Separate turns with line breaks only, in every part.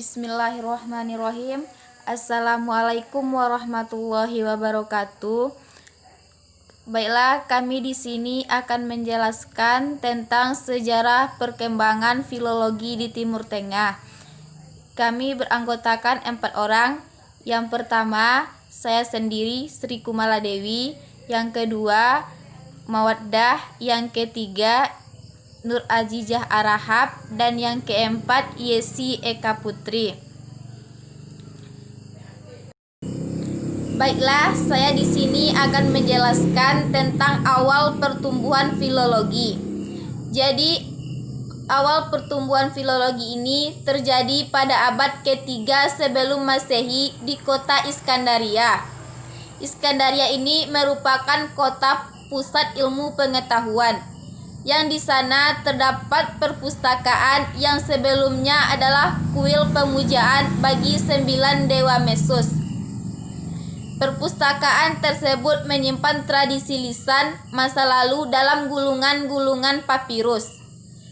Bismillahirrahmanirrahim. Assalamualaikum warahmatullahi wabarakatuh. Baiklah, kami di sini akan menjelaskan tentang sejarah perkembangan filologi di Timur Tengah. Kami beranggotakan 4 orang. Yang pertama, saya sendiri, Sri Kumala Dewi. Yang kedua, Mawaddah. Yang ketiga, Nur Azizah Arahab. Dan yang keempat, Yesi Eka Putri. Baiklah, saya di sini akan menjelaskan tentang awal pertumbuhan filologi. Jadi, awal pertumbuhan filologi ini terjadi pada abad ketiga sebelum Masehi di kota Iskandaria. Iskandaria ini merupakan kota pusat ilmu pengetahuan, yang di sana terdapat perpustakaan yang sebelumnya adalah kuil pemujaan bagi 9 dewa Mesos. Perpustakaan tersebut menyimpan tradisi lisan masa lalu dalam gulungan-gulungan papirus.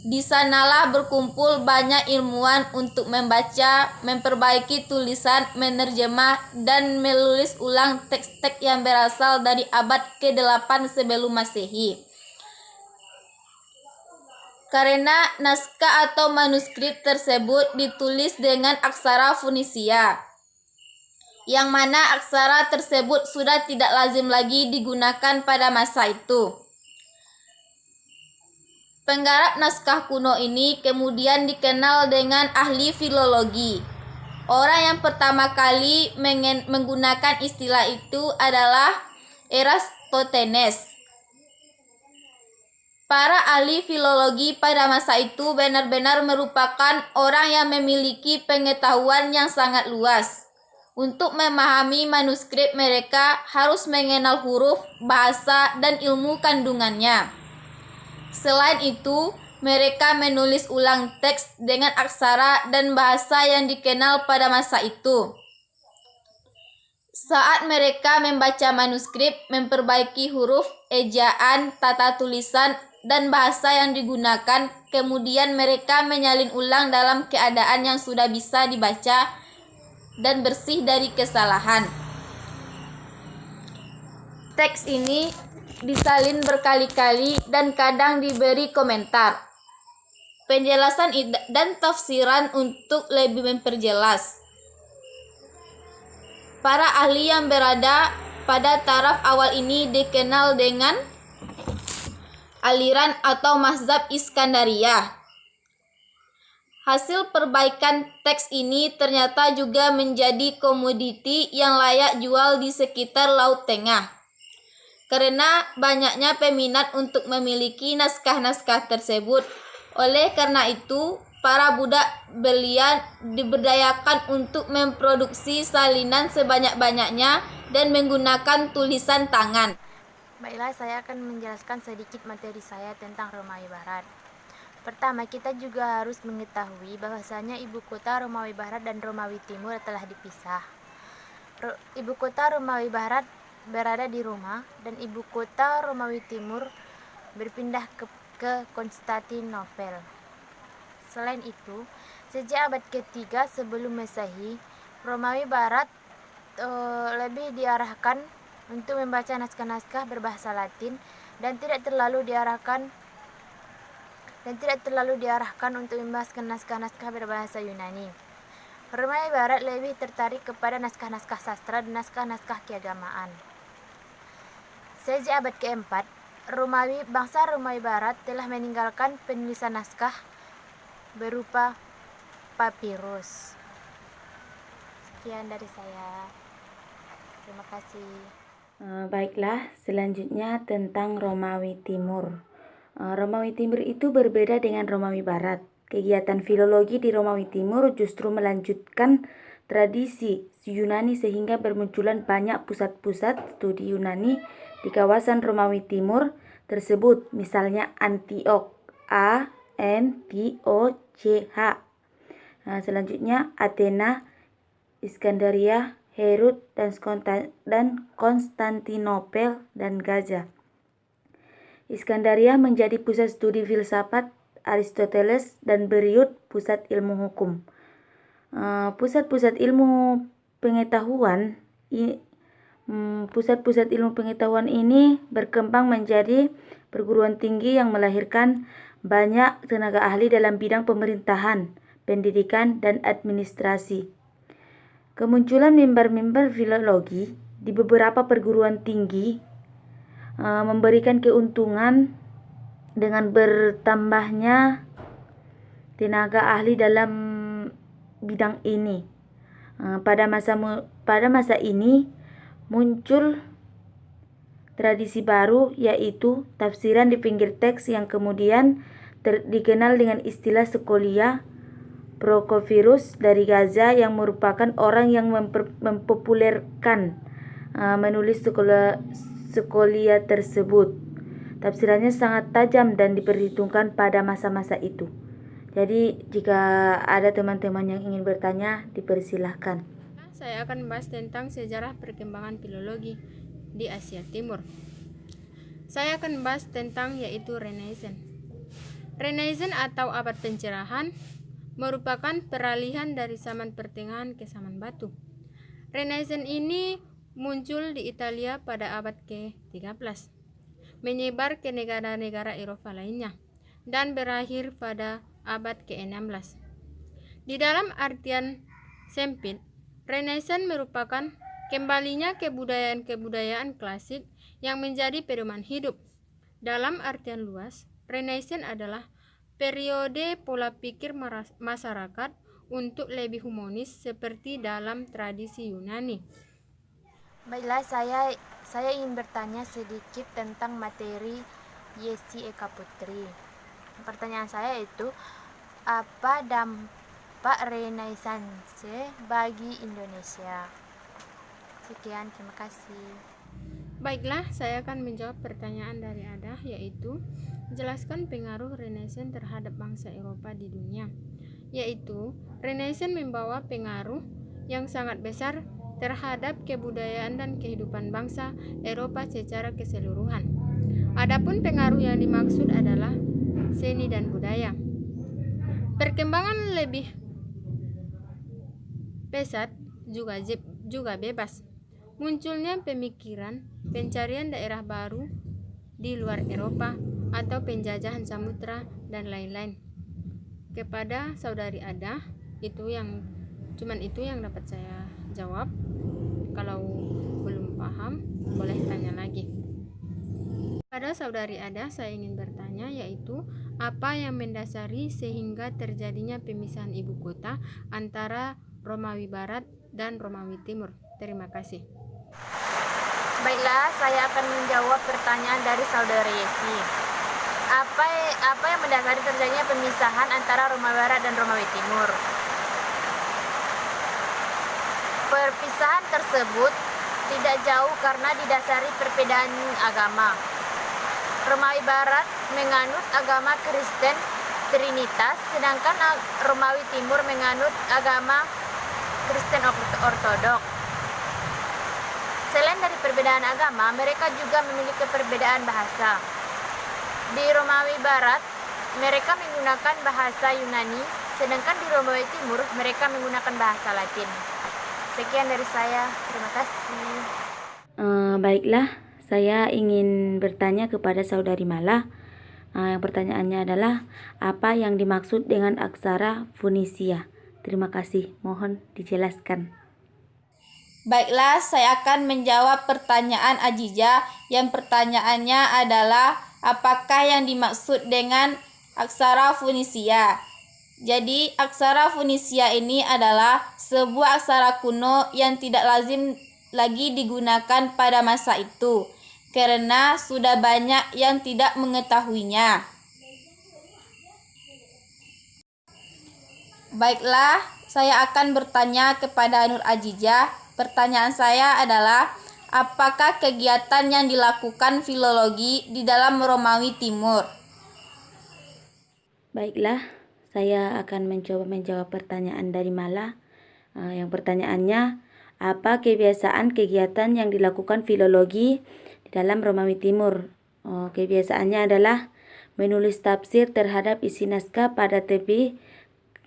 Di sanalah berkumpul banyak ilmuwan untuk membaca, memperbaiki tulisan, menerjemah, dan menulis ulang teks-teks yang berasal dari abad ke-8 sebelum Masehi. Karena naskah atau manuskrip tersebut ditulis dengan aksara Fonisia, yang mana aksara tersebut sudah tidak lazim lagi digunakan pada masa itu. Penggarap naskah kuno ini kemudian dikenal dengan ahli filologi. Orang yang pertama kali menggunakan istilah itu adalah Eratosthenes. Para ahli filologi pada masa itu benar-benar merupakan orang yang memiliki pengetahuan yang sangat luas. Untuk memahami manuskrip mereka harus mengenal huruf, bahasa, dan ilmu kandungannya. Selain itu, mereka menulis ulang teks dengan aksara dan bahasa yang dikenal pada masa itu. Saat mereka membaca manuskrip, memperbaiki huruf, ejaan, tata tulisan, dan bahasa yang digunakan, kemudian mereka menyalin ulang dalam keadaan yang sudah bisa dibaca dan bersih dari kesalahan. Teks ini disalin berkali-kali dan kadang diberi komentar, penjelasan dan tafsiran untuk lebih memperjelas. Para ahli yang berada pada taraf awal ini dikenal dengan aliran atau mazhab Iskandaria. Hasil perbaikan teks ini ternyata juga menjadi komoditi yang layak jual di sekitar Laut Tengah. Karena banyaknya peminat untuk memiliki naskah-naskah tersebut. Oleh karena itu, para budak belian diberdayakan untuk memproduksi salinan sebanyak-banyaknya dan menggunakan tulisan tangan.
Baiklah, saya akan menjelaskan sedikit materi saya tentang Romawi Barat. Pertama, kita juga harus mengetahui bahwasanya ibu kota Romawi Barat dan Romawi Timur telah dipisah. Ibu kota Romawi Barat berada di Roma dan ibu kota Romawi Timur berpindah ke Konstantinopel. Selain itu, sejak abad ketiga sebelum Masehi, Romawi Barat lebih diarahkan untuk membaca naskah-naskah berbahasa Latin dan tidak terlalu diarahkan untuk membahas naskah-naskah berbahasa Yunani. Romawi Barat lebih tertarik kepada naskah-naskah sastra dan naskah-naskah keagamaan. Sejak abad keempat, bangsa Romawi Barat telah meninggalkan penulisan naskah berupa papirus. Sekian dari saya. Terima kasih.
Baiklah, selanjutnya tentang Romawi Timur. Romawi Timur itu berbeda dengan Romawi Barat. Kegiatan filologi di Romawi Timur justru melanjutkan tradisi Yunani sehingga bermunculan banyak pusat-pusat studi Yunani di kawasan Romawi Timur tersebut, misalnya Antioch, A-N-T-O-C-H. Selanjutnya Athena, Iskandaria, Herut, dan Konstantinopel dan Gaza. Iskandaria menjadi pusat studi filsafat Aristoteles dan Beirut pusat ilmu hukum. pusat-pusat ilmu pengetahuan ini berkembang menjadi perguruan tinggi yang melahirkan banyak tenaga ahli dalam bidang pemerintahan, pendidikan, dan administrasi. Kemunculan mimbar-mimbar filologi di beberapa perguruan tinggi memberikan keuntungan dengan bertambahnya tenaga ahli dalam bidang ini. Pada masa ini muncul tradisi baru, yaitu tafsiran di pinggir teks yang kemudian dikenal dengan istilah Scholia. Prokofius dari Gaza yang merupakan orang yang mempopulerkan menulis Scholia tersebut. Tafsirannya sangat tajam dan diperhitungkan pada masa-masa itu. Jadi jika ada teman-teman yang ingin bertanya, dipersilahkan.
Saya akan membahas tentang sejarah perkembangan filologi di Asia Timur. Saya akan membahas tentang yaitu Renaissance. Renaissance atau abad pencerahan merupakan peralihan dari zaman pertengahan ke zaman batu. Renaissance ini muncul di Italia pada abad ke-13, menyebar ke negara-negara Eropa lainnya, dan berakhir pada abad ke-16. Di dalam artian sempit, Renaissance merupakan kembalinya kebudayaan-kebudayaan klasik yang menjadi pedoman hidup. Dalam artian luas, Renaissance adalah periode pola pikir masyarakat untuk lebih humanis seperti dalam tradisi Yunani.
Baiklah, saya ingin bertanya sedikit tentang materi Yesi Eka Putri. Pertanyaan saya itu, apa dampak Renaissance bagi Indonesia? Sekian, terima kasih.
Baiklah, saya akan menjawab pertanyaan dari Ada, yaitu jelaskan pengaruh Renaissance terhadap bangsa Eropa di dunia. Yaitu, Renaissance membawa pengaruh yang sangat besar terhadap kebudayaan dan kehidupan bangsa Eropa secara keseluruhan. Adapun pengaruh yang dimaksud adalah seni dan budaya. Perkembangan lebih pesat juga bebas. Munculnya pemikiran pencarian daerah baru di luar Eropa atau penjajahan samudra dan lain-lain. Kepada saudari Ada, itu yang dapat saya jawab. Kalau belum paham, boleh tanya lagi. Pada saudari Ada, saya ingin bertanya, yaitu apa yang mendasari sehingga terjadinya pemisahan ibu kota antara Romawi Barat dan Romawi Timur? Terima kasih.
Baiklah, saya akan menjawab pertanyaan dari saudara Yesi. Apa yang mendasari terjadinya pemisahan antara Romawi Barat dan Romawi Timur? Perpisahan tersebut tidak jauh karena didasari perbedaan agama. Romawi Barat menganut agama Kristen Trinitas, sedangkan Romawi Timur menganut agama Kristen Ortodok. Selain dari perbedaan agama, mereka juga memiliki perbedaan bahasa. Di Romawi Barat, mereka menggunakan bahasa Yunani, sedangkan di Romawi Timur, mereka menggunakan bahasa Latin. Sekian dari saya, terima kasih.
Baiklah, saya ingin bertanya kepada saudari Mala. Yang pertanyaannya adalah, apa yang dimaksud dengan aksara Fonisia? Terima kasih, mohon dijelaskan.
Baiklah, saya akan menjawab pertanyaan Ajiza yang pertanyaannya adalah apakah yang dimaksud dengan aksara Fonisia. Jadi, aksara Fonisia ini adalah sebuah aksara kuno yang tidak lazim lagi digunakan pada masa itu, karena sudah banyak yang tidak mengetahuinya. Baiklah, saya akan bertanya kepada Nur Ajiza. Pertanyaan saya adalah, apakah kegiatan yang dilakukan filologi di dalam Romawi Timur?
Baiklah, saya akan mencoba menjawab pertanyaan dari Mala. Yang pertanyaannya, apa kebiasaan kegiatan yang dilakukan filologi di dalam Romawi Timur? Kebiasaannya adalah menulis tafsir terhadap isi naskah pada tepi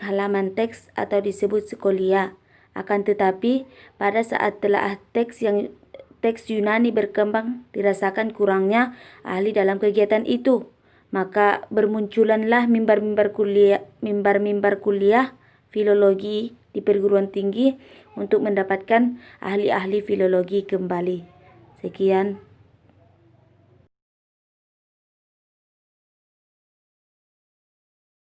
halaman teks atau disebut skolia. Akan tetapi, pada saat telaah teks Yunani berkembang, dirasakan kurangnya ahli dalam kegiatan itu. Maka bermunculanlah mimbar-mimbar kuliah filologi di perguruan tinggi untuk mendapatkan ahli-ahli filologi kembali. Sekian.